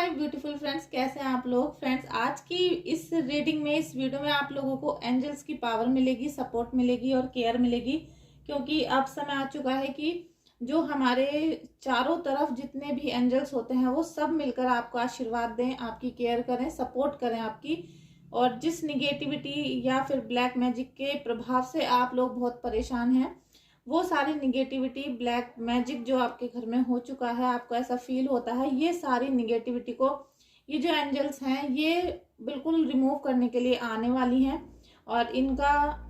My beautiful friends, कैसे हैं आप लोग। फ्रेंड्स, आज की इस रीडिंग में, इस वीडियो में आप लोगों को एंजल्स की पावर मिलेगी, सपोर्ट मिलेगी और केयर मिलेगी। क्योंकि अब समय आ चुका है कि जो हमारे चारों तरफ जितने भी एंजल्स होते हैं वो सब मिलकर आपको आशीर्वाद दें, आपकी केयर करें, सपोर्ट करें आपकी। और जिस निगेटिविटी या फिर ब्लैक मैजिक के प्रभाव से आप लोग बहुत परेशान हैं, वो सारी निगेटिविटी, ब्लैक मैजिक जो आपके घर में हो चुका है, आपको ऐसा फील होता है, ये सारी निगेटिविटी को ये जो एंजल्स हैं ये बिल्कुल रिमूव करने के लिए आने वाली हैं। और इनका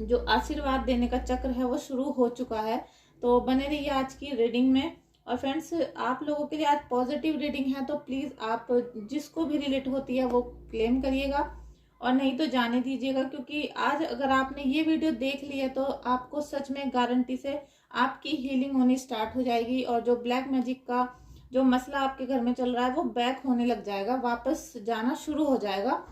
जो आशीर्वाद देने का चक्र है वो शुरू हो चुका है। तो बने रहिए आज की रीडिंग में। और फ्रेंड्स, आप लोगों के लिए आज पॉजिटिव रीडिंग है, तो प्लीज आप जिसको भी रिलेट होती है वो क्लेम करिएगा और नहीं तो जाने दीजिएगा। क्योंकि आज अगर आपने ये वीडियो देख ली है तो आपको सच में गारंटी से आपकी हीलिंग होनी स्टार्ट हो जाएगी और जो ब्लैक मैजिक का जो मसला आपके घर में चल रहा है वो बैक होने लग जाएगा, वापस जाना शुरू हो जाएगा।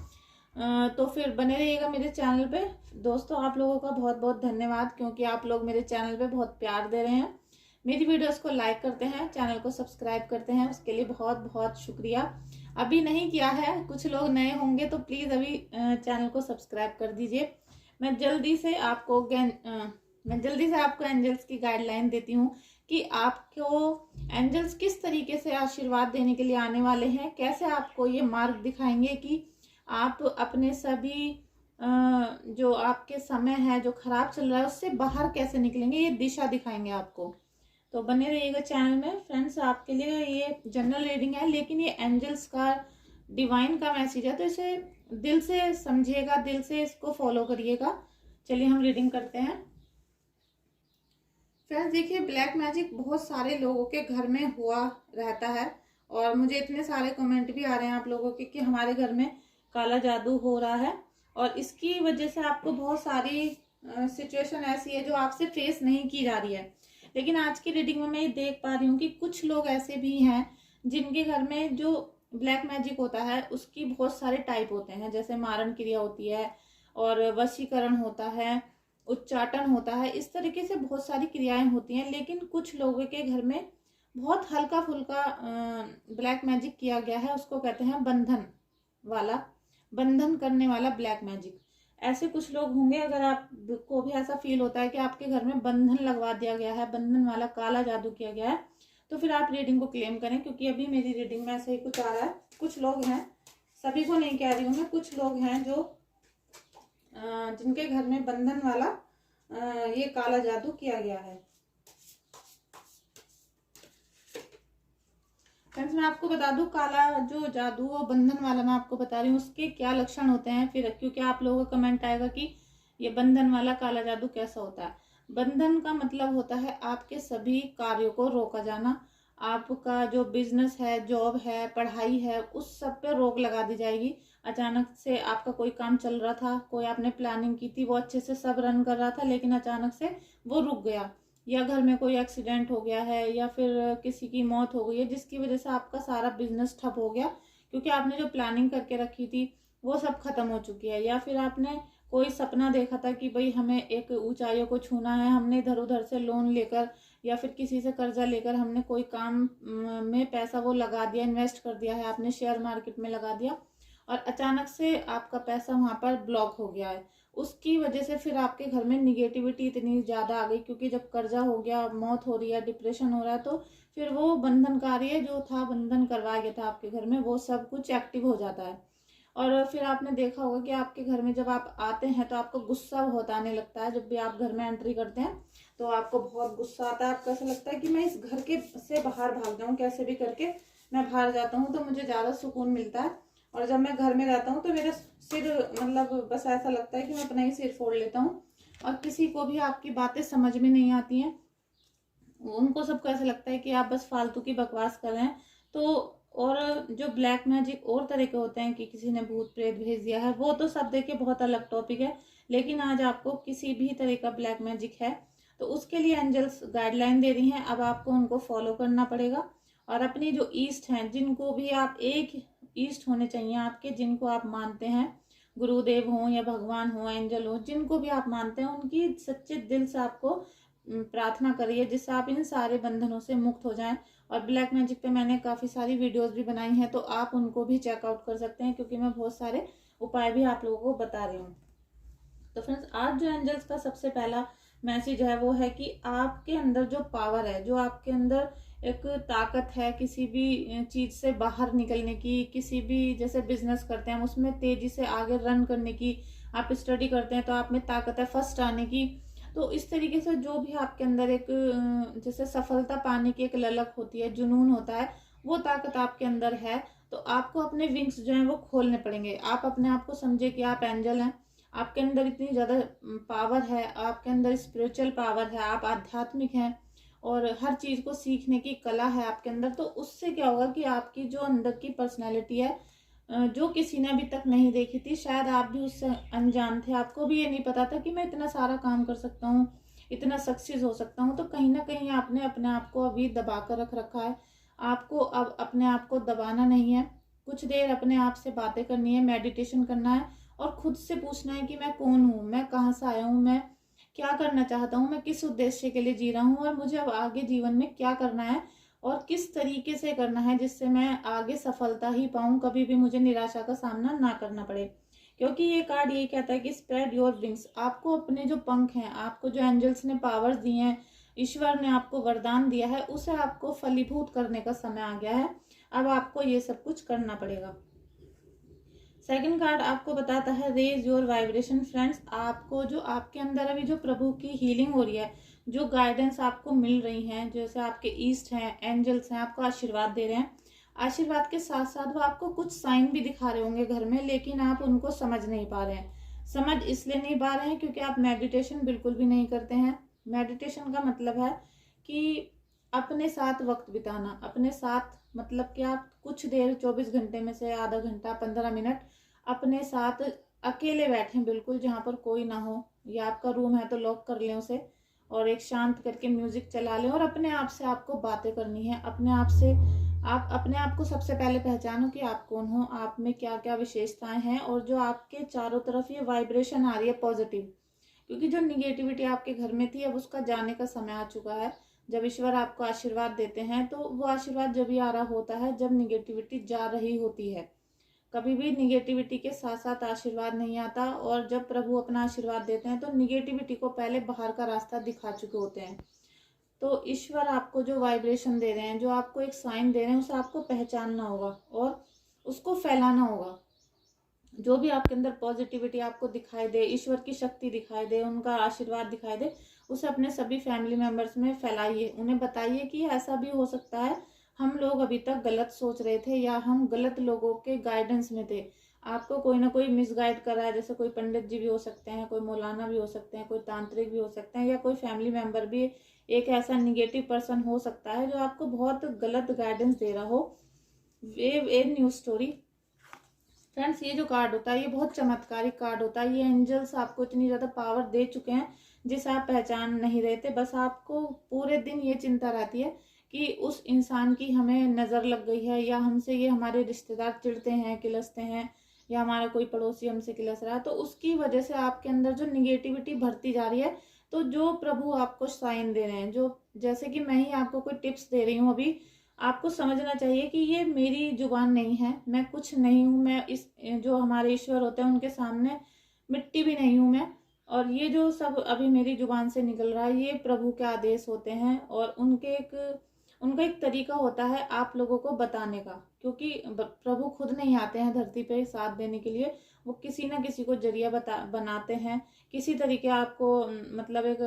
तो फिर बने रहिएगा मेरे चैनल पे। दोस्तों, आप लोगों का बहुत बहुत धन्यवाद, क्योंकि आप लोग मेरे चैनल पे बहुत प्यार दे रहे हैं, मेरी वीडियोस को लाइक करते हैं, चैनल को सब्सक्राइब करते हैं, उसके लिए बहुत बहुत शुक्रिया। अभी नहीं किया है, कुछ लोग नए होंगे तो प्लीज अभी चैनल को सब्सक्राइब कर दीजिए। मैं जल्दी से आपको एंजल्स की गाइडलाइन देती हूँ कि आपको एंजल्स किस तरीके से आशीर्वाद देने के लिए आने वाले हैं, कैसे आपको ये मार्ग दिखाएंगे कि आप अपने सभी जो आपके समय है जो खराब चल रहा है उससे बाहर कैसे निकलेंगे, ये दिशा दिखाएंगे आपको। तो बने रहिएगा चैनल में। फ्रेंड्स, आपके लिए ये जनरल रीडिंग है, लेकिन ये एंजल्स का, डिवाइन का मैसेज है, तो इसे दिल से समझिएगा, दिल से इसको फॉलो करिएगा। चलिए हम रीडिंग करते हैं। फ्रेंड्स, देखिए, ब्लैक मैजिक बहुत सारे लोगों के घर में हुआ रहता है और मुझे इतने सारे कमेंट भी आ रहे हैं आप लोगों के कि हमारे घर में काला जादू हो रहा है और इसकी वजह से आपको बहुत सारी सिचुएशन ऐसी है जो आपसे फेस नहीं की जा रही है। लेकिन आज की रीडिंग में मैं ये देख पा रही हूँ कि कुछ लोग ऐसे भी हैं जिनके घर में जो ब्लैक मैजिक होता है उसकी बहुत सारे टाइप होते हैं। जैसे मारण क्रिया होती है और वशीकरण होता है, उच्चाटन होता है, इस तरीके से बहुत सारी क्रियाएं होती हैं। लेकिन कुछ लोगों के घर में बहुत हल्का फुल्का ब्लैक मैजिक किया गया है, उसको कहते हैं बंधन करने वाला ब्लैक मैजिक। ऐसे कुछ लोग होंगे, अगर आपको भी ऐसा फील होता है कि आपके घर में बंधन लगवा दिया गया है, बंधन वाला काला जादू किया गया है, तो फिर आप रीडिंग को क्लेम करें। क्योंकि अभी मेरी रीडिंग में ऐसे ही कुछ आ रहा है। कुछ लोग हैं, सभी को नहीं कह रही हूँ मैं, कुछ लोग हैं जो जिनके घर में बंधन वाला ये काला जादू किया गया है। फ्रेंड्स, मैं आपको बता दूं, काला जो जादू और बंधन वाला मैं आपको बता रही हूँ उसके क्या लक्षण होते हैं। फिर क्योंकि आप लोगों का कमेंट आएगा कि ये बंधन वाला काला जादू कैसा होता है। बंधन का मतलब होता है आपके सभी कार्यों को रोका जाना, आपका जो बिजनेस है, जॉब है, पढ़ाई है, उस सब पे रोक लगा दी जाएगी। अचानक से आपका कोई काम चल रहा था, कोई आपने प्लानिंग की थी, वो अच्छे से सब रन कर रहा था, लेकिन अचानक से वो रुक गया, या घर में कोई एक्सीडेंट हो गया है, या फिर किसी की मौत हो गई है जिसकी वजह से आपका सारा बिजनेस ठप हो गया। क्योंकि आपने जो प्लानिंग करके रखी थी वो सब खत्म हो चुकी है। या फिर आपने कोई सपना देखा था कि भाई हमें एक ऊंचाइयों को छूना है, हमने इधर उधर से लोन लेकर या फिर किसी से कर्जा लेकर हमने कोई काम में पैसा वो लगा दिया, इन्वेस्ट कर दिया है, आपने शेयर मार्केट में लगा दिया और अचानक से आपका पैसा वहां पर ब्लॉक हो गया है। उसकी वजह से फिर आपके घर में निगेटिविटी इतनी ज्यादा आ गई, क्योंकि जब कर्जा हो गया, मौत हो रही है, डिप्रेशन हो रहा है, तो फिर वो बंधन कार्य जो था, बंधन करवाया गया था आपके घर में, वो सब कुछ एक्टिव हो जाता है। और फिर आपने देखा होगा कि आपके घर में जब आप आते हैं तो आपको गुस्सा बहुत आने लगता है। जब भी आप घर में एंट्री करते हैं तो आपको बहुत गुस्सा आता है, आपको ऐसा लगता है कि मैं इस घर के से बाहर भाग जाऊं, कैसे भी करके मैं बाहर जाता हूँ तो मुझे ज्यादा सुकून मिलता है। और जब मैं घर में रहता हूँ तो मेरा सिर, मतलब बस ऐसा लगता है कि मैं अपना ही सिर फोड़ लेता हूँ। और किसी को भी आपकी बातें समझ में नहीं आती हैं, उनको सबको ऐसा लगता है कि आप बस फालतू की बकवास कर रहे हैं। तो और जो ब्लैक मैजिक और तरह के होते हैं कि किसी ने भूत प्रेत भेज दिया है, वो तो सब देखिए बहुत अलग टॉपिक है। लेकिन आज आपको किसी भी तरह का ब्लैक मैजिक है तो उसके लिए एंजल्स गाइडलाइन दे रही हैं। अब आपको उनको फॉलो करना पड़ेगा। और अपनी जो ईस्ट हैं, जिनको भी आप, एक ईस्ट होने चाहिए आपके, जिनको आप मानते हैं, गुरुदेव हो या भगवान हो, एंजल हो, जिनको भी आप मानते हैं, उनकी सच्चे दिल से आपको प्रार्थना करिए जिससे आप इन सारे बंधनों से मुक्त हो जाएं और ब्लैक मैजिक पे मैंने काफ़ी सारी वीडियोस भी बनाई हैं, तो आप उनको भी चेकआउट कर सकते हैं, क्योंकि मैं बहुत सारे उपाय भी आप लोगों को बता रही हूँ। तो फ्रेंड्स, आज जो एंजल्स का सबसे पहला मैसेज है वो है कि आपके अंदर जो पावर है, जो आपके अंदर एक ताकत है किसी भी चीज से बाहर निकलने की, किसी भी जैसे बिजनेस करते हैं हम उसमें तेजी से आगे रन करने की, आप स्टडी करते हैं तो आप में ताकत है फर्स्ट आने की। तो इस तरीके से जो भी आपके अंदर एक जैसे सफलता पाने की एक ललक होती है, जुनून होता है, वो ताकत आपके अंदर है। तो आपको अपने विंग्स जो है वो खोलने पड़ेंगे। आप अपने आप को समझे कि आप एंजल हैं, आपके अंदर इतनी ज़्यादा पावर है, आपके अंदर स्पिरिचुअल पावर है, आप आध्यात्मिक हैं और हर चीज़ को सीखने की कला है आपके अंदर। तो उससे क्या होगा कि आपकी जो अंदर की पर्सनैलिटी है, जो किसी ने अभी तक नहीं देखी थी, शायद आप भी उससे अनजान थे, आपको भी ये नहीं पता था कि मैं इतना सारा काम कर सकता हूँ, इतना सक्सेस हो सकता हूँ। तो कहीं ना कहीं आपने अपने आप को अभी दबा कर रख रखा है। आपको अब अपने आप को दबाना नहीं है, कुछ देर अपने आप से बातें करनी है, मेडिटेशन करना है और खुद से पूछना है कि मैं कौन हूँ, मैं कहाँ से आया हूँ, मैं क्या करना चाहता हूँ, मैं किस उद्देश्य के लिए जी रहा हूँ और मुझे अब आगे जीवन में क्या करना है और किस तरीके से करना है जिससे मैं आगे सफलता ही पाऊँ, कभी भी मुझे निराशा का सामना ना करना पड़े। क्योंकि ये कार्ड यही कहता है कि स्प्रेड योर विंग्स, आपको अपने जो पंख हैं, आपको जो एंजल्स ने पावर्स दी हैं, ईश्वर ने आपको वरदान दिया है, उसे आपको फलीभूत करने का समय आ गया है। अब आपको ये सब कुछ करना पड़ेगा। सेकंड कार्ड आपको बताता है रेज योर वाइब्रेशन। फ्रेंड्स, आपको जो आपके अंदर अभी जो प्रभु की हीलिंग हो रही है, जो गाइडेंस आपको मिल रही है, जैसे आपके ईस्ट हैं, एंजल्स हैं, आपको आशीर्वाद दे रहे हैं। आशीर्वाद के साथ साथ वो आपको कुछ साइन भी दिखा रहे होंगे घर में, लेकिन आप उनको समझ नहीं पा रहे हैं। समझ इसलिए नहीं पा रहे हैं क्योंकि आप मेडिटेशन बिल्कुल भी नहीं करते हैं। मेडिटेशन का मतलब है कि अपने साथ वक्त बिताना, अपने साथ मतलब कि आप कुछ देर 24 घंटे में से आधा घंटा 15 मिनट अपने साथ अकेले बैठें, बिल्कुल जहाँ पर कोई ना हो, या आपका रूम है तो लॉक कर लें उसे और एक शांत करके म्यूजिक चला लें और अपने आप से आपको बातें करनी है। अपने आप से आप अपने आप को सबसे पहले पहचानो कि आप कौन हो, आप में क्या क्या विशेषताएं हैं और जो आपके चारों तरफ ये वाइब्रेशन आ रही है पॉजिटिव, क्योंकि जो निगेटिविटी आपके घर में थी अब उसका जाने का समय आ चुका है। जब ईश्वर आपको आशीर्वाद देते हैं तो वो आशीर्वाद जब भी आ रहा होता है जब निगेटिविटी जा रही होती है। कभी भी निगेटिविटी के साथ साथ आशीर्वाद नहीं आता, और जब प्रभु अपना आशीर्वाद देते हैं तो निगेटिविटी को पहले बाहर का रास्ता दिखा चुके होते हैं। तो ईश्वर आपको जो वाइब्रेशन दे रहे हैं, जो आपको एक साइन दे रहे हैं, उसे आपको पहचानना होगा और उसको फैलाना होगा। जो भी आपके अंदर पॉजिटिविटी आपको दिखाई दे, ईश्वर की शक्ति दिखाई दे, उनका आशीर्वाद दिखाई दे, उसे अपने सभी फैमिली मेंबर्स में फैलाइए। उन्हें बताइए कि ऐसा भी हो सकता है, हम लोग अभी तक गलत सोच रहे थे या हम गलत लोगों के गाइडेंस में थे। आपको कोई ना कोई मिसगाइड कर रहा है, जैसे कोई पंडित जी भी हो सकते हैं, कोई मौलाना भी हो सकते हैं, कोई तांत्रिक भी हो सकते हैं, या कोई फैमिली मेंबर भी एक ऐसा निगेटिव पर्सन हो सकता है जो आपको बहुत गलत गाइडेंस दे रहा हो। ए न्यूज स्टोरी। फ्रेंड्स, ये जो कार्ड होता है ये बहुत चमत्कारिक कार्ड होता है। ये एंजल्स आपको इतनी ज़्यादा पावर दे चुके हैं जिसे आप पहचान नहीं रहे थे। बस आपको पूरे दिन ये चिंता रहती है कि उस इंसान की हमें नज़र लग गई है, या हमसे ये हमारे रिश्तेदार चिढ़ते हैं, किलसते हैं, या हमारा कोई पड़ोसी हमसे किलस रहा है, तो उसकी वजह से आपके अंदर जो निगेटिविटी बढ़ती जा रही है। तो जो प्रभु आपको साइन दे रहे हैं, जो जैसे कि मैं ही आपको कोई टिप्स दे रही हूँ अभी, आपको समझना चाहिए कि ये मेरी जुबान नहीं है, मैं कुछ नहीं हूँ, मैं इस जो हमारे ईश्वर होते हैं उनके सामने मिट्टी भी नहीं हूँ मैं। और ये जो सब अभी मेरी जुबान से निकल रहा है ये प्रभु के आदेश होते हैं, और उनका एक तरीका होता है आप लोगों को बताने का, क्योंकि प्रभु खुद नहीं आते हैं धरती पे साथ देने के लिए, वो किसी ना किसी को जरिया बनाते हैं, किसी तरीके आपको मतलब एक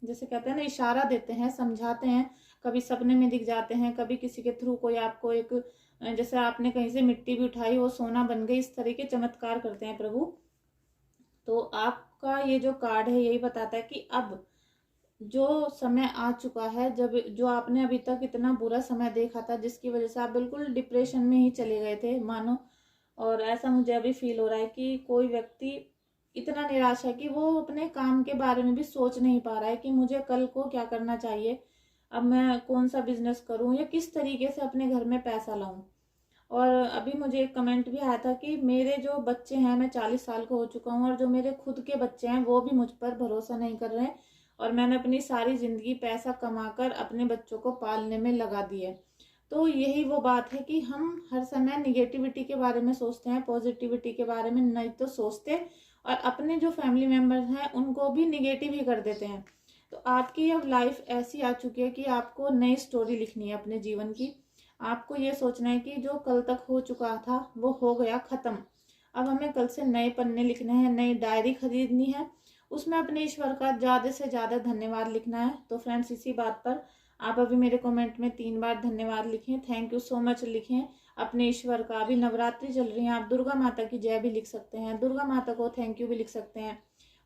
जैसे कहते हैं ना इशारा देते हैं, समझाते हैं। कभी सपने में दिख जाते हैं, कभी किसी के थ्रू कोई आपको एक जैसे आपने कहीं से मिट्टी भी उठाई वो सोना बन गई, इस तरह के चमत्कार करते हैं प्रभु। तो आपका ये जो कार्ड है यही बताता है कि अब जो समय आ चुका है, जब जो आपने अभी तक इतना बुरा समय देखा था जिसकी वजह से आप बिल्कुल डिप्रेशन में ही चले गए थे मानो, और ऐसा मुझे अभी फील हो रहा है कि कोई व्यक्ति इतना निराश है कि वो अपने काम के बारे में भी सोच नहीं पा रहा है कि मुझे कल को क्या करना चाहिए, अब मैं कौन सा बिजनेस करूं या किस तरीके से अपने घर में पैसा लाऊं। और अभी मुझे एक कमेंट भी आया था कि मेरे जो बच्चे हैं, मैं 40 साल का हो चुका हूं और जो मेरे खुद के बच्चे हैं वो भी मुझ पर भरोसा नहीं कर रहे हैं, और मैंने अपनी सारी जिंदगी पैसा कमाकर अपने बच्चों को पालने में लगा दी है। तो यही वो बात है कि हम हर समय निगेटिविटी के बारे में सोचते हैं, पॉजिटिविटी के बारे में नहीं तो सोचते, और अपने जो फैमिली मेम्बर्स हैं उनको भी निगेटिव ही कर देते हैं। तो आपकी अब लाइफ ऐसी आ चुकी है कि आपको नई स्टोरी लिखनी है अपने जीवन की। आपको ये सोचना है कि जो कल तक हो चुका था वो हो गया ख़त्म। अब हमें कल से नए पन्ने लिखने हैं, नई डायरी खरीदनी है, उसमें अपने ईश्वर का ज़्यादा से ज़्यादा धन्यवाद लिखना है। तो फ्रेंड्स, इसी बात पर आप अभी मेरे कमेंट में 3 बार धन्यवाद लिखें, थैंक यू सो मच लिखें अपने ईश्वर का। अभी नवरात्रि चल रही है, आप दुर्गा माता की जय भी लिख सकते हैं, दुर्गा माता को थैंक यू भी लिख सकते हैं।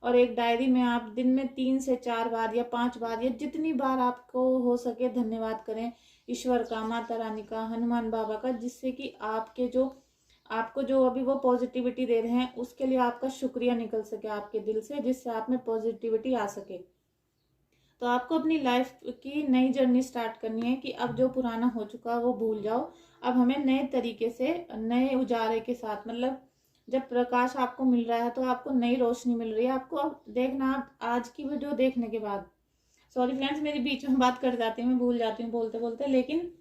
और एक डायरी में आप दिन में 3 से 4 बार या 5 बार या जितनी बार आपको हो सके धन्यवाद करें ईश्वर का, माता रानी का, हनुमान बाबा का, जिससे कि आपको जो अभी वो पॉजिटिविटी दे रहे हैं उसके लिए आपका शुक्रिया निकल सके आपके दिल से, जिससे आप में पॉजिटिविटी आ सके। तो आपको अपनी लाइफ की नई जर्नी स्टार्ट करनी है कि अब जो पुराना हो चुका वो भूल जाओ। अब हमें नए तरीके से, नए उजारे के साथ, मतलब जब प्रकाश आपको मिल रहा है तो आपको नई रोशनी मिल रही है। आपको अब देखना, आप आज की वीडियो देखने के बाद, सॉरी फ्रेंड्स मेरी बीच में बात कर जाती है, मैं भूल जाती हूँ बोलते बोलते, लेकिन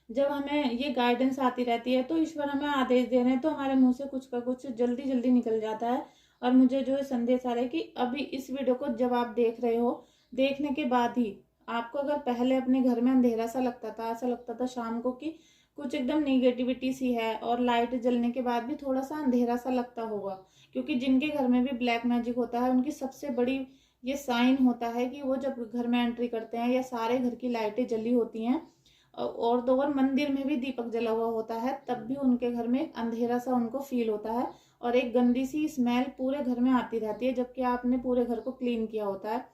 जब हमें ये गाइडेंस आती रहती है तो ईश्वर हमें आदेश दे रहे हैं तो हमारे मुंह से कुछ का कुछ जल्दी जल्दी निकल जाता है। और मुझे जो संदेश आ रहा है कि अभी इस वीडियो को जब आप देख रहे हो, देखने के बाद ही आपको, अगर पहले अपने घर में अंधेरा सा लगता था, ऐसा लगता था शाम को कि कुछ एकदम नेगेटिविटी सी है, और लाइट जलने के बाद भी थोड़ा सा अंधेरा सा लगता होगा, क्योंकि जिनके घर में भी ब्लैक मैजिक होता है उनकी सबसे बड़ी ये साइन होता है कि वो जब घर में एंट्री करते हैं या सारे घर की लाइटें जली होती हैं, और तो और मंदिर में भी दीपक जला हुआ होता है, तब भी उनके घर में अंधेरा सा उनको फील होता है, और एक गंदी सी स्मेल पूरे घर में आती रहती है, जबकि आपने पूरे घर को क्लीन किया होता है,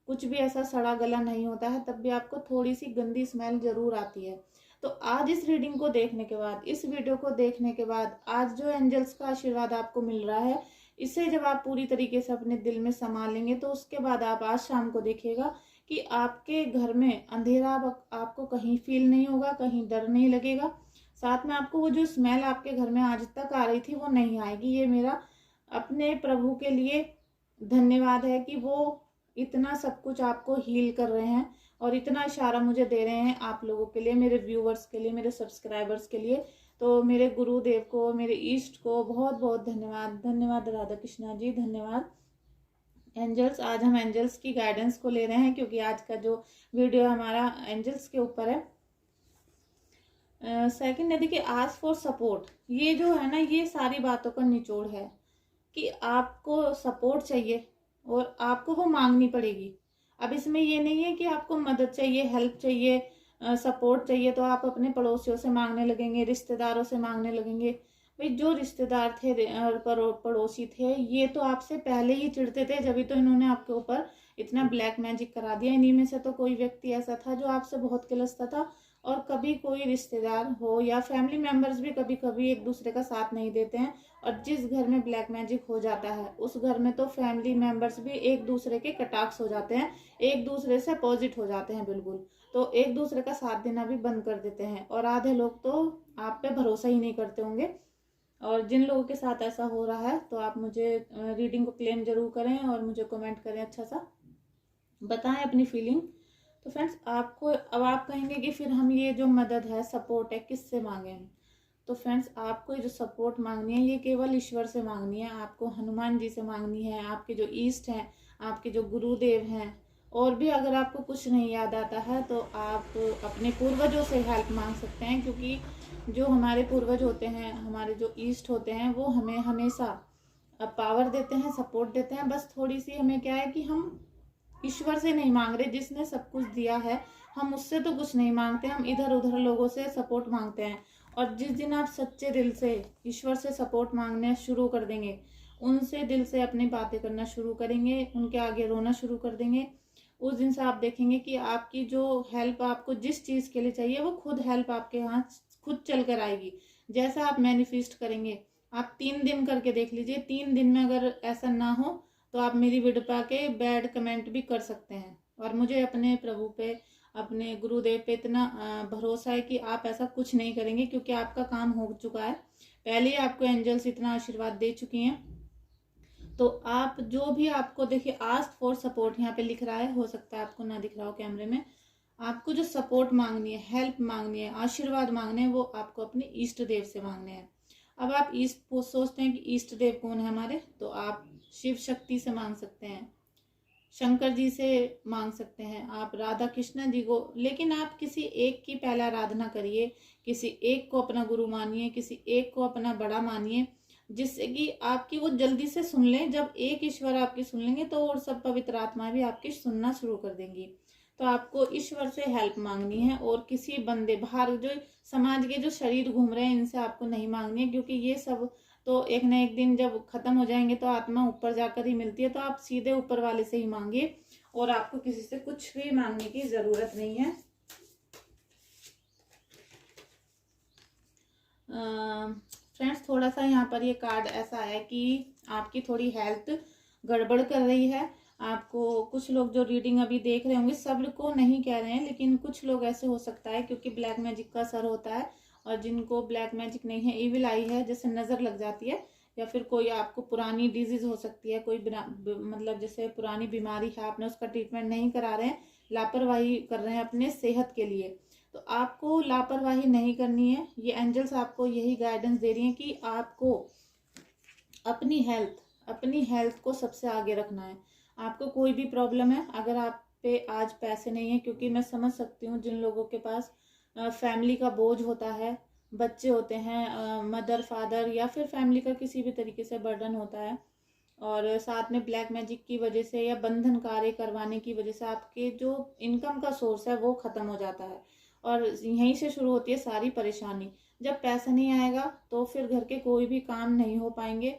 कुछ भी ऐसा सड़ा गला नहीं होता है, तब भी आपको थोड़ी सी गंदी स्मेल जरूर आती है। तो आज इस रीडिंग को देखने के बाद, इस वीडियो को देखने के बाद, आज जो एंजल्स का आशीर्वाद आपको मिल रहा है, इसे जब आप पूरी तरीके से अपने दिल में समा लेंगे तो उसके बाद आप आज शाम को देखिएगा कि आपके घर में अंधेरा आपको कहीं फील नहीं होगा, कहीं डर नहीं लगेगा। साथ में आपको वो जो स्मेल आपके घर में आज तक आ रही थी वो नहीं आएगी। ये मेरा अपने प्रभु के लिए धन्यवाद है कि वो इतना सब कुछ आपको हील कर रहे हैं और इतना इशारा मुझे दे रहे हैं आप लोगों के लिए, मेरे व्यूवर्स के लिए, मेरे सब्सक्राइबर्स के लिए। तो मेरे गुरुदेव को, मेरे ईष्ट को बहुत बहुत धन्यवाद। धन्यवाद राधा कृष्णा जी, धन्यवाद एंजल्स। आज हम एंजल्स की गाइडेंस को ले रहे हैं क्योंकि आज का जो वीडियो हमारा एंजल्स के ऊपर है। सेकंड है, देखिए, आस्क फॉर सपोर्ट। ये जो है ना, ये सारी बातों का निचोड़ है कि आपको सपोर्ट चाहिए और आपको वो मांगनी पड़ेगी। अब इसमें ये नहीं है कि आपको मदद चाहिए, हेल्प चाहिए, सपोर्ट चाहिए तो आप अपने पड़ोसियों से मांगने लगेंगे, रिश्तेदारों से मांगने लगेंगे। भाई, जो रिश्तेदार थे, पड़ोसी थे, ये तो आपसे पहले ही चिढ़ते थे, जब तो इन्होंने आपके ऊपर इतना ब्लैक मैजिक करा दिया। इन्हीं में से तो कोई व्यक्ति ऐसा था जो आपसे बहुत किलसता था। और कभी कोई रिश्तेदार हो या फैमिली मेंबर्स भी कभी कभी एक दूसरे का साथ नहीं देते हैं, और जिस घर में ब्लैक मैजिक हो जाता है उस घर में तो फैमिली मेंबर्स भी एक दूसरे के कटाक्ष हो जाते हैं, एक दूसरे से अपोजिट हो जाते हैं बिल्कुल। तो एक दूसरे का साथ देना भी बंद कर देते हैं, और आधे लोग तो आप पे भरोसा ही नहीं करते होंगे। और जिन लोगों के साथ ऐसा हो रहा है तो आप मुझे रीडिंग को क्लेम जरूर करें और मुझे कमेंट करें, अच्छा सा बताएं अपनी फीलिंग। तो फ्रेंड्स, आपको अब आप कहेंगे कि फिर हम ये जो मदद है, सपोर्ट है, किससे मांगे हम? तो फ्रेंड्स, आपको ये जो सपोर्ट मांगनी है ये केवल ईश्वर से मांगनी है। आपको हनुमान जी से मांगनी है, आपके जो ईष्ट हैं, आपके जो गुरुदेव हैं। और भी अगर आपको कुछ नहीं याद आता है तो आप अपने पूर्वजों से हेल्प मांग सकते हैं, क्योंकि जो हमारे पूर्वज होते हैं, हमारे जो ईष्ट होते हैं, वो हमें हमेशा पावर देते हैं, सपोर्ट देते हैं। बस थोड़ी सी हमें क्या है कि हम ईश्वर से नहीं मांग रहे, जिसने सब कुछ दिया है हम उससे तो कुछ नहीं मांगते, हम इधर उधर लोगों से सपोर्ट मांगते हैं। और जिस दिन आप सच्चे दिल से ईश्वर से सपोर्ट मांगने शुरू कर देंगे, उनसे दिल से अपनी बातें करना शुरू करेंगे, उनके आगे रोना शुरू कर देंगे, उस दिन से आप देखेंगे कि आपकी जो हेल्प आपको जिस चीज़ के लिए चाहिए वो खुद हेल्प आपके यहाँ खुद चल कर आएगी। जैसा आप मैनिफेस्ट करेंगे, आप 3 दिन करके देख लीजिए। 3 दिन में अगर ऐसा ना हो तो आप मेरी वीडियो पे आके बैड कमेंट भी कर सकते हैं। और मुझे अपने प्रभु पे, अपने गुरुदेव पे इतना भरोसा है कि आप ऐसा कुछ नहीं करेंगे, क्योंकि आपका काम हो चुका है। पहले ही आपको एंजल्स इतना आशीर्वाद दे चुकी हैं। तो आप जो भी, आपको देखिए, आस्क फॉर सपोर्ट यहाँ पे लिख रहा है, हो सकता है आपको ना दिख रहा हो कैमरे में। आपको जो सपोर्ट मांगनी है, हेल्प मांगनी है, आशीर्वाद मांगने हैं, वो आपको अपने इष्ट देव से मांगने हैं। अब आप सोचते हैं कि इष्ट देव कौन है हमारे, तो आप शिव शक्ति से मांग सकते हैं, शंकर जी से मांग सकते हैं, आप राधा कृष्ण जी को, लेकिन आप किसी एक की पहले आराधना करिए, किसी एक को अपना गुरु मानिए, किसी एक को अपना बड़ा मानिए, जिससे कि आपकी वो जल्दी से सुन लें। जब एक ईश्वर आपकी सुन लेंगे तो और सब पवित्र आत्माएं भी आपकी सुनना शुरू कर देंगी। तो आपको ईश्वर से हेल्प मांगनी है, और किसी बंदे बाहर जो समाज के जो शरीर घूम रहे हैं इनसे आपको नहीं मांगनी है, क्योंकि ये सब तो एक न एक दिन जब खत्म हो जाएंगे तो आत्मा ऊपर जाकर ही मिलती है। तो आप सीधे ऊपर वाले से ही मांगिए, और आपको किसी से कुछ भी मांगने की जरूरत नहीं है। फ्रेंड्स, थोड़ा सा यहाँ पर ये कार्ड ऐसा है कि आपकी थोड़ी हेल्थ गड़बड़ कर रही है। आपको कुछ लोग जो रीडिंग अभी देख रहे होंगे, सब को नहीं कह रहे हैं, लेकिन कुछ लोग ऐसे हो सकता है, क्योंकि ब्लैक मैजिक का असर होता है, और जिनको ब्लैक मैजिक नहीं है, इविल आई है, जैसे नज़र लग जाती है, या फिर कोई आपको पुरानी डिजीज हो सकती है, कोई मतलब जैसे पुरानी बीमारी है, आपने उसका ट्रीटमेंट नहीं करा रहे हैं, लापरवाही कर रहे हैं अपने सेहत के लिए, तो आपको लापरवाही नहीं करनी है। ये एंजल्स आपको यही गाइडेंस दे रही हैं कि आपको अपनी हेल्थ को सबसे आगे रखना है। आपको कोई भी प्रॉब्लम है, अगर आप पे आज पैसे नहीं है, क्योंकि मैं समझ सकती हूँ जिन लोगों के पास फैमिली का बोझ होता है, बच्चे होते हैं, मदर फादर, या फिर फैमिली का किसी भी तरीके से बर्डन होता है, और साथ में ब्लैक मैजिक की वजह से या बंधन कार्य करवाने की वजह से आपके जो इनकम का सोर्स है वो ख़त्म हो जाता है, और यहीं से शुरू होती है सारी परेशानी। जब पैसा नहीं आएगा तो फिर घर के कोई भी काम नहीं हो पाएंगे।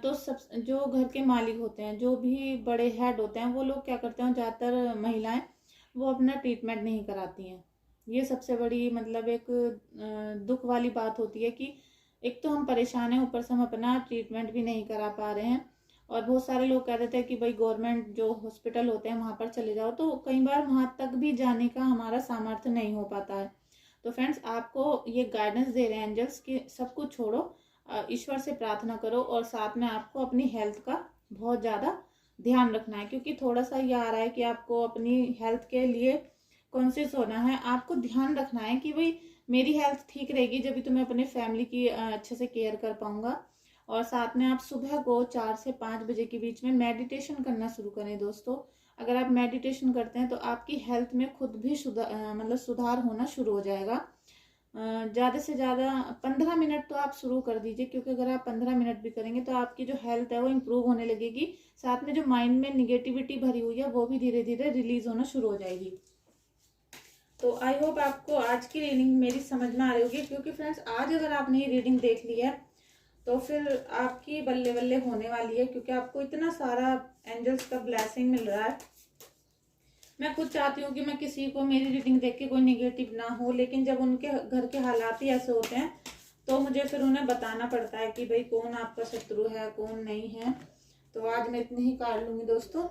तो सब जो घर के मालिक होते हैं, जो भी बड़े हेड होते हैं, वो लोग क्या करते हैं, ज़्यादातर महिलाएं वो अपना ट्रीटमेंट नहीं कराती हैं। ये सबसे बड़ी मतलब एक दुख वाली बात होती है कि एक तो हम परेशान हैं, ऊपर से हम अपना ट्रीटमेंट भी नहीं करा पा रहे हैं। और बहुत सारे लोग कह देते हैं कि भाई गवर्नमेंट जो हॉस्पिटल होते हैं वहाँ पर चले जाओ, तो कई बार वहाँ तक भी जाने का हमारा सामर्थ्य नहीं हो पाता है। तो फ्रेंड्स, आपको ये गाइडेंस दे रहे हैं एंजल्स कि सब कुछ छोड़ो, ईश्वर से प्रार्थना करो, और साथ में आपको अपनी हेल्थ का बहुत ज़्यादा ध्यान रखना है, क्योंकि थोड़ा सा ये आ रहा है कि आपको अपनी हेल्थ के लिए कॉन्शियस होना है। आपको ध्यान रखना है कि भाई मेरी हेल्थ ठीक रहेगी जब भी तो मैं अपने फैमिली की अच्छे से केयर कर पाऊंगा। और साथ में आप सुबह को 4 से 5 बजे के बीच में मेडिटेशन करना शुरू करें दोस्तों। अगर आप मेडिटेशन करते हैं तो आपकी हेल्थ में खुद भी सुधार होना शुरू हो जाएगा। ज़्यादा से ज़्यादा 15 मिनट तो आप शुरू कर दीजिए, क्योंकि अगर आप 15 मिनट भी करेंगे तो आपकी जो हेल्थ है वो इम्प्रूव होने लगेगी। साथ में जो माइंड में निगेटिविटी भरी हुई है वो भी धीरे धीरे रिलीज होना शुरू हो जाएगी। तो आई होप आपको आज की रीडिंग मेरी समझ में आ रही होगी, क्योंकि फ्रेंड्स आज अगर आपने ये रीडिंग देख ली है तो फिर आपकी बल्ले बल्ले होने वाली है, क्योंकि आपको इतना सारा एंजल्स का ब्लेसिंग मिल रहा है। मैं खुद चाहती हूँ कि मैं किसी को मेरी रीडिंग देख के कोई निगेटिव ना हो, लेकिन जब उनके घर के हालात ही ऐसे होते हैं तो मुझे फिर उन्हें बताना पड़ता है कि भाई कौन आपका शत्रु है कौन नहीं है। तो आज मैं इतनी ही काट लूंगी दोस्तों।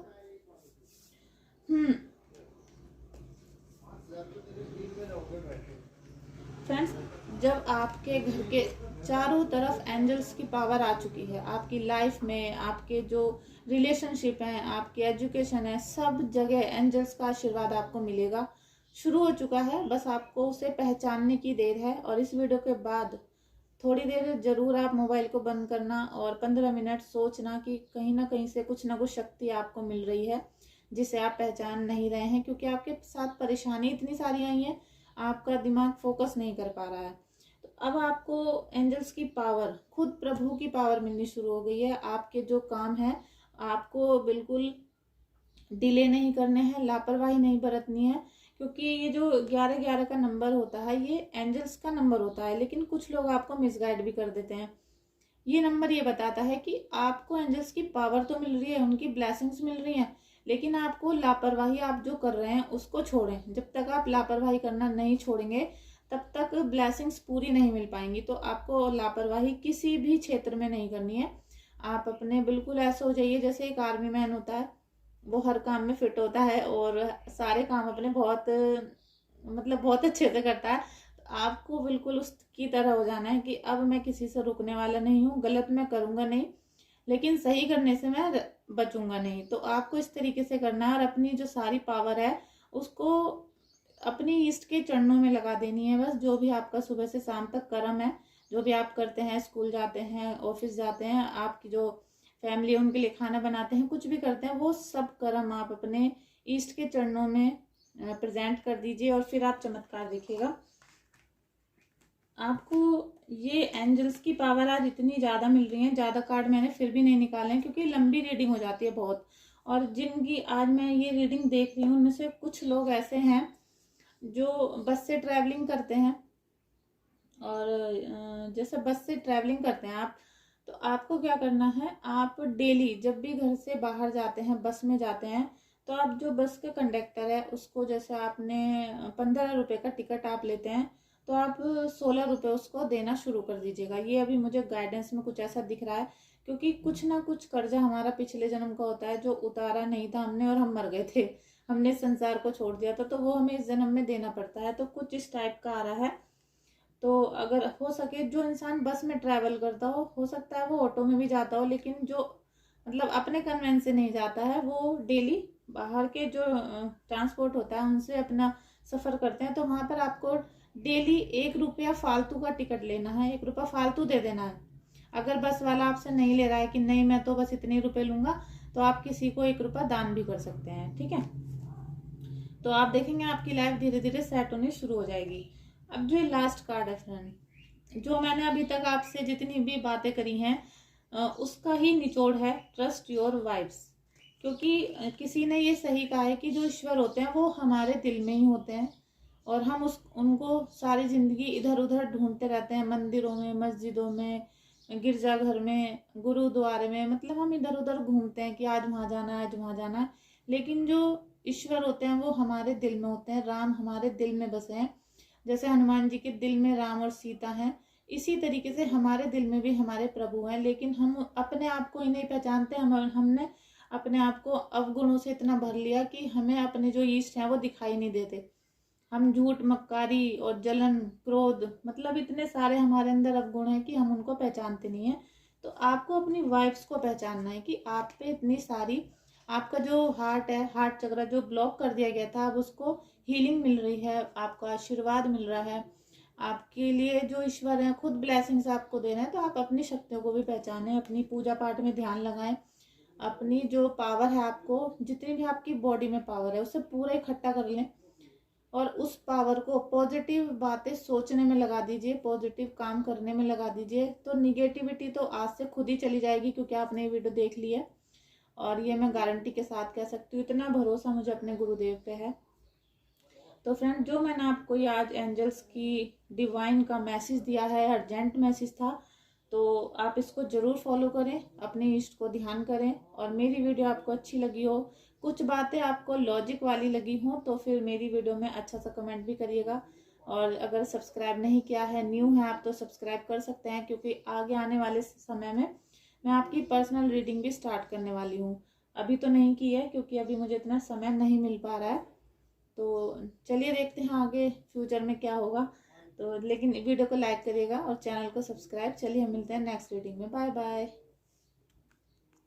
फ्रेंड्स, जब आपके घर के चारों तरफ एंजल्स की पावर आ चुकी है, आपकी लाइफ में आपके जो रिलेशनशिप हैं, आपकी एजुकेशन है, सब जगह एंजल्स का आशीर्वाद आपको मिलेगा। शुरू हो चुका है, बस आपको उसे पहचानने की देर है। और इस वीडियो के बाद थोड़ी देर जरूर आप मोबाइल को बंद करना और 15 मिनट सोचना कि कहीं ना कहीं से कुछ ना कुछ शक्ति आपको मिल रही है जिसे आप पहचान नहीं रहे हैं, क्योंकि आपके साथ परेशानी इतनी सारी आई है, आपका दिमाग फोकस नहीं कर पा रहा है। तो अब आपको एंजल्स की पावर, खुद प्रभु की पावर मिलनी शुरू हो गई है। आपके जो काम है आपको बिल्कुल डिले नहीं करने हैं, लापरवाही नहीं बरतनी है, क्योंकि ये जो 11-11 का नंबर होता है ये एंजल्स का नंबर होता है, लेकिन कुछ लोग आपको मिसगाइड भी कर देते हैं। ये नंबर ये बताता है कि आपको एंजल्स की पावर तो मिल रही है, उनकी ब्लेसिंग्स मिल रही हैं, लेकिन आपको लापरवाही आप जो कर रहे हैं उसको छोड़ें। जब तक आप लापरवाही करना नहीं छोड़ेंगे तब तक ब्लेसिंग्स पूरी नहीं मिल पाएंगी। तो आपको लापरवाही किसी भी क्षेत्र में नहीं करनी है। आप अपने बिल्कुल ऐसे हो जाइए जैसे एक आर्मी मैन होता है, वो हर काम में फिट होता है और सारे काम अपने बहुत अच्छे से करता है। तो आपको बिल्कुल उसकी तरह हो जाना है कि अब मैं किसी से रुकने वाला नहीं हूँ, गलत मैं करूँगा नहीं, लेकिन सही करने से मैं बचूंगा नहीं। तो आपको इस तरीके से करना है और अपनी जो सारी पावर है उसको अपनी ईस्ट के चरणों में लगा देनी है बस। जो भी आपका सुबह से शाम तक कर्म है, जो भी आप करते हैं, स्कूल जाते हैं, ऑफिस जाते हैं, आपकी जो फैमिली है उनके लिए खाना बनाते हैं, कुछ भी करते हैं, वो सब कर्म आप अपने ईस्ट के चरणों में प्रेजेंट कर दीजिए और फिर आप चमत्कार देखिएगा। आपको ये एंजल्स की पावर आज इतनी ज़्यादा मिल रही है। ज़्यादा कार्ड मैंने फिर भी नहीं निकाले हैं क्योंकि लंबी रीडिंग हो जाती है बहुत। और जिनकी आज मैं ये रीडिंग देख रही हूँ उनमें से कुछ लोग ऐसे हैं जो बस से ट्रैवलिंग करते हैं। और जैसे बस से ट्रैवलिंग करते हैं आप, तो आपको क्या करना है, आप डेली जब भी घर से बाहर जाते हैं, बस में जाते हैं, तो आप जो बस का कंडक्टर है उसको, जैसे आपने 15 रुपये का टिकट आप लेते हैं, तो आप 16 रुपये उसको देना शुरू कर दीजिएगा। ये अभी मुझे गाइडेंस में कुछ ऐसा दिख रहा है, क्योंकि कुछ ना कुछ कर्जा हमारा पिछले जन्म का होता है जो उतारा नहीं था हमने, और हम मर गए थे, हमने संसार को छोड़ दिया था, तो वो हमें इस जन्म में देना पड़ता है। तो कुछ इस टाइप का आ रहा है। तो अगर हो सके, जो इंसान बस में ट्रैवल करता हो सकता है वो ऑटो में भी जाता हो, लेकिन जो मतलब अपने कन्वेंस से नहीं जाता है, वो डेली बाहर के जो ट्रांसपोर्ट होता है उनसे अपना सफ़र करते हैं, तो वहाँ पर आपको डेली 1 रुपया फालतू का टिकट लेना है, 1 रुपया फालतू दे देना है। अगर बस वाला आपसे नहीं ले रहा है कि नहीं मैं तो बस इतने रुपए लूंगा, तो आप किसी को 1 रुपया दान भी कर सकते हैं, ठीक है। तो आप देखेंगे आपकी लाइफ धीरे धीरे सेट होनी शुरू हो जाएगी। अब जो लास्ट कार्ड है फ्रेंड, जो मैंने अभी तक आपसे जितनी भी बातें करी हैं उसका ही निचोड़ है, ट्रस्ट योर वाइब्स। क्योंकि किसी ने ये सही कहा है कि जो ईश्वर होते हैं वो हमारे दिल में ही होते हैं, और हम उनको सारी ज़िंदगी इधर उधर ढूंढते रहते हैं, मंदिरों में, मस्जिदों में, गिरजाघर में, गुरुद्वारे में, मतलब हम इधर उधर घूमते हैं कि आज वहाँ जाना है, आज वहाँ जाना है। लेकिन जो ईश्वर होते हैं वो हमारे दिल में होते हैं, राम हमारे दिल में बसे हैं। जैसे हनुमान जी के दिल में राम और सीता हैं, इसी तरीके से हमारे दिल में भी हमारे प्रभु हैं, लेकिन हम अपने आप को ही नहीं पहचानते। हमने अपने आप को अवगुणों से इतना भर लिया कि हमें अपने जो ईष्ट हैं वो दिखाई नहीं देते। हम झूठ, मक्कारी और जलन, क्रोध, मतलब इतने सारे हमारे अंदर अवगुण हैं कि हम उनको पहचानते नहीं हैं। तो आपको अपनी वाइब्स को पहचानना है कि आप पे इतनी सारी, आपका जो हार्ट है, हार्ट चक्र जो ब्लॉक कर दिया गया था, अब उसको हीलिंग मिल रही है, आपको आशीर्वाद मिल रहा है, आपके लिए जो ईश्वर है खुद ब्लेसिंग्स आपको दे रहे हैं। तो आप अपनी शक्तियों को भी पहचानें, अपनी पूजा पाठ में ध्यान लगाएं, अपनी जो पावर है, आपको जितनी भी आपकी बॉडी में पावर है उसे पूरा इकट्ठा कर लें, और उस पावर को पॉजिटिव बातें सोचने में लगा दीजिए, पॉजिटिव काम करने में लगा दीजिए। तो निगेटिविटी तो आज से खुद ही चली जाएगी, क्योंकि आपने ये वीडियो देख ली है, और ये मैं गारंटी के साथ कह सकती हूँ, इतना भरोसा मुझे अपने गुरुदेव पे है। तो फ्रेंड, जो मैंने आपको ये आज एंजल्स की डिवाइन का मैसेज दिया है, अर्जेंट मैसेज था, तो आप इसको ज़रूर फॉलो करें, अपने इष्ट को ध्यान करें। और मेरी वीडियो आपको अच्छी लगी हो, कुछ बातें आपको लॉजिक वाली लगी हो, तो फिर मेरी वीडियो में अच्छा सा कमेंट भी करिएगा। और अगर सब्सक्राइब नहीं किया है, न्यू है आप, तो सब्सक्राइब कर सकते हैं, क्योंकि आगे आने वाले समय में मैं आपकी पर्सनल रीडिंग भी स्टार्ट करने वाली हूँ। अभी तो नहीं की है क्योंकि अभी मुझे इतना समय नहीं मिल पा रहा है। तो चलिए देखते हैं आगे फ्यूचर में क्या होगा। तो लेकिन वीडियो को लाइक करिएगा और चैनल को सब्सक्राइब। चलिए हम मिलते हैं नेक्स्ट रीडिंग में। Bye bye.